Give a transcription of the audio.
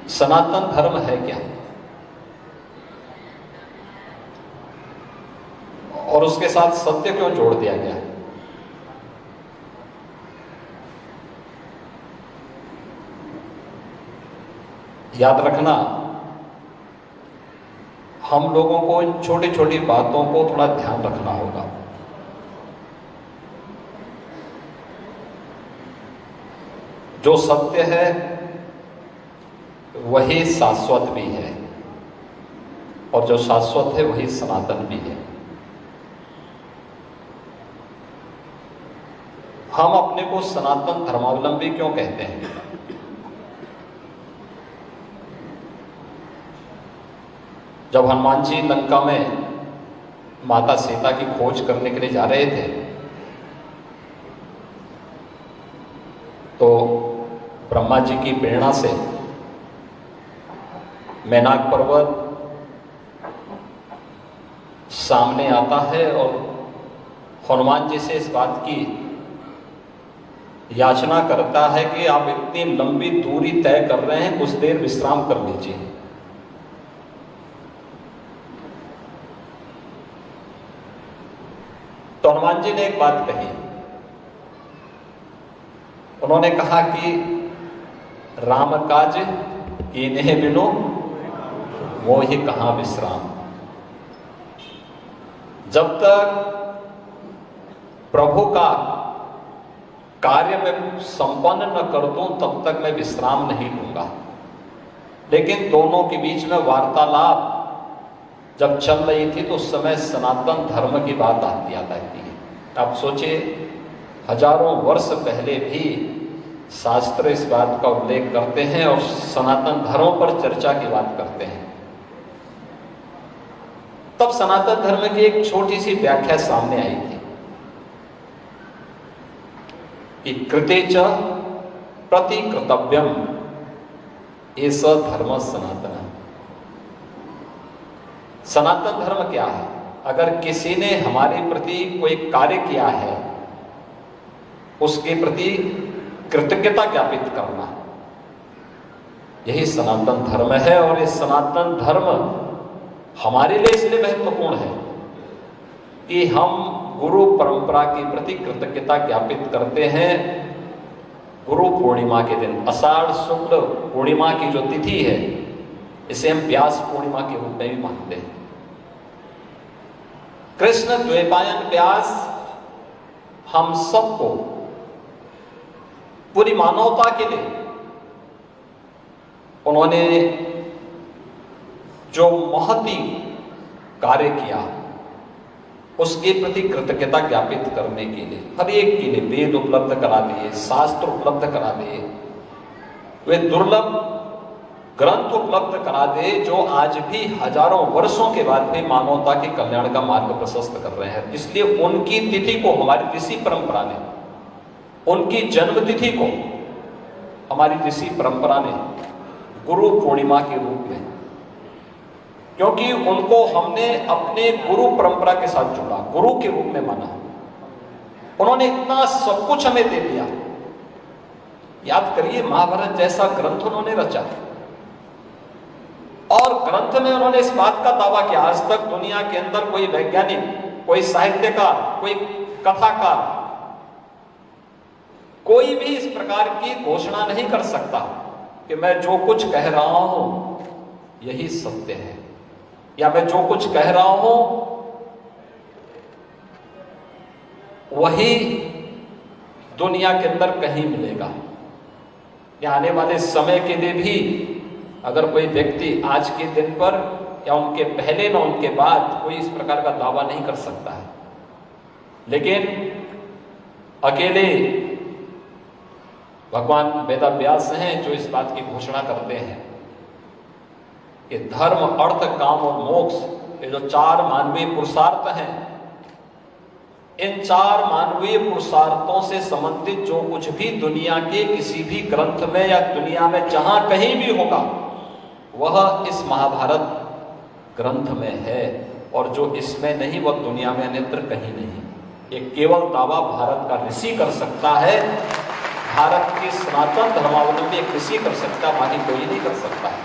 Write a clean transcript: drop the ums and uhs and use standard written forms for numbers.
सनातन धर्म है क्या और उसके साथ सत्य क्यों जोड़ दिया गया? याद रखना, हम लोगों को इन छोटी छोटी बातों को थोड़ा ध्यान रखना होगा। जो सत्य है वही शाश्वत भी है और जो शाश्वत है वही सनातन भी है। हम अपने को सनातन धर्मावलंबी क्यों कहते हैं? जब हनुमान जी लंका में माता सीता की खोज करने के लिए जा रहे थे तो ब्रह्मा जी की प्रेरणा से मैनाक पर्वत सामने आता है और हनुमान जी से इस बात की याचना करता है कि आप इतनी लंबी दूरी तय कर रहे हैं, कुछ देर विश्राम कर लीजिए। तो हनुमान जी ने एक बात कही, उन्होंने कहा कि राम काज कीन्हे बिनु मोहि कहां विश्राम। जब तक प्रभु का कार्य में संपन्न न कर दूं तब तक मैं विश्राम नहीं लूंगा। लेकिन दोनों के बीच में वार्तालाप जब चल रही थी तो उस समय सनातन धर्म की बात आती है। आप सोचिए, हजारों वर्ष पहले भी शास्त्र इस बात का उल्लेख करते हैं और सनातन धर्म पर चर्चा की बात करते हैं। तब सनातन धर्म की एक छोटी सी व्याख्या सामने आई थी कि कृते च प्रतिकृतव्यम एष धर्म सनातन। सनातन धर्म क्या है? अगर किसी ने हमारे प्रति कोई कार्य किया है उसके प्रति कृतज्ञता ज्ञापित करना, यही सनातन धर्म है। और ये सनातन धर्म हमारे लिए इसलिए महत्वपूर्ण है कि हम गुरु परंपरा के प्रति कृतज्ञता ज्ञापित करते हैं। गुरु पूर्णिमा के दिन, आषाढ़ शुक्ल पूर्णिमा की जो तिथि है, इसे हम व्यास पूर्णिमा के रूप में भी मानते हैं। कृष्ण द्वैपायन व्यास हम सबको, पूरी मानवता के लिए उन्होंने जो महती कार्य किया उसके प्रति कृतज्ञता ज्ञापित करने के लिए हर एक के लिए वेद उपलब्ध करा दिए, शास्त्र उपलब्ध करा दिए, वे दुर्लभ ग्रंथ उपलब्ध करा दे जो आज भी हजारों वर्षों के बाद भी मानवता के कल्याण का मार्ग प्रशस्त कर रहे हैं। इसलिए उनकी तिथि को हमारी ऋषि परंपरा ने, उनकी जन्म तिथि को हमारी ऋषि परंपरा ने गुरु पूर्णिमा के रूप में, क्योंकि उनको हमने अपने गुरु परंपरा के साथ जोड़ा, गुरु के रूप में माना। उन्होंने इतना सब कुछ हमें दे दिया। याद करिए, महाभारत जैसा ग्रंथ उन्होंने रचा और ग्रंथ में उन्होंने इस बात का दावा किया, आज तक दुनिया के अंदर कोई वैज्ञानिक, कोई साहित्यकार, कोई कथाकार, कोई भी इस प्रकार की घोषणा नहीं कर सकता कि मैं जो कुछ कह रहा हूं यही सत्य है, या मैं जो कुछ कह रहा हूं वही दुनिया के अंदर कहीं मिलेगा। या आने वाले समय के लिए भी अगर कोई व्यक्ति आज के दिन पर या उनके पहले न उनके बाद कोई इस प्रकार का दावा नहीं कर सकता है। लेकिन अकेले भगवान वेदव्यास हैं जो इस बात की घोषणा करते हैं कि धर्म, अर्थ, काम और मोक्ष, ये जो चार मानवीय पुरुषार्थ हैं, इन चार मानवीय पुरुषार्थों से संबंधित जो कुछ भी दुनिया के किसी भी ग्रंथ में या दुनिया में जहां कहीं भी होगा वह इस महाभारत ग्रंथ में है, और जो इसमें नहीं वह दुनिया में अन्यत्र कहीं नहीं। ये केवल दावा भारत का ऋषि कर सकता है, भारत के सनातन धर्मावलंबी कृषि कर सकता, बाकी कोई नहीं कर सकता।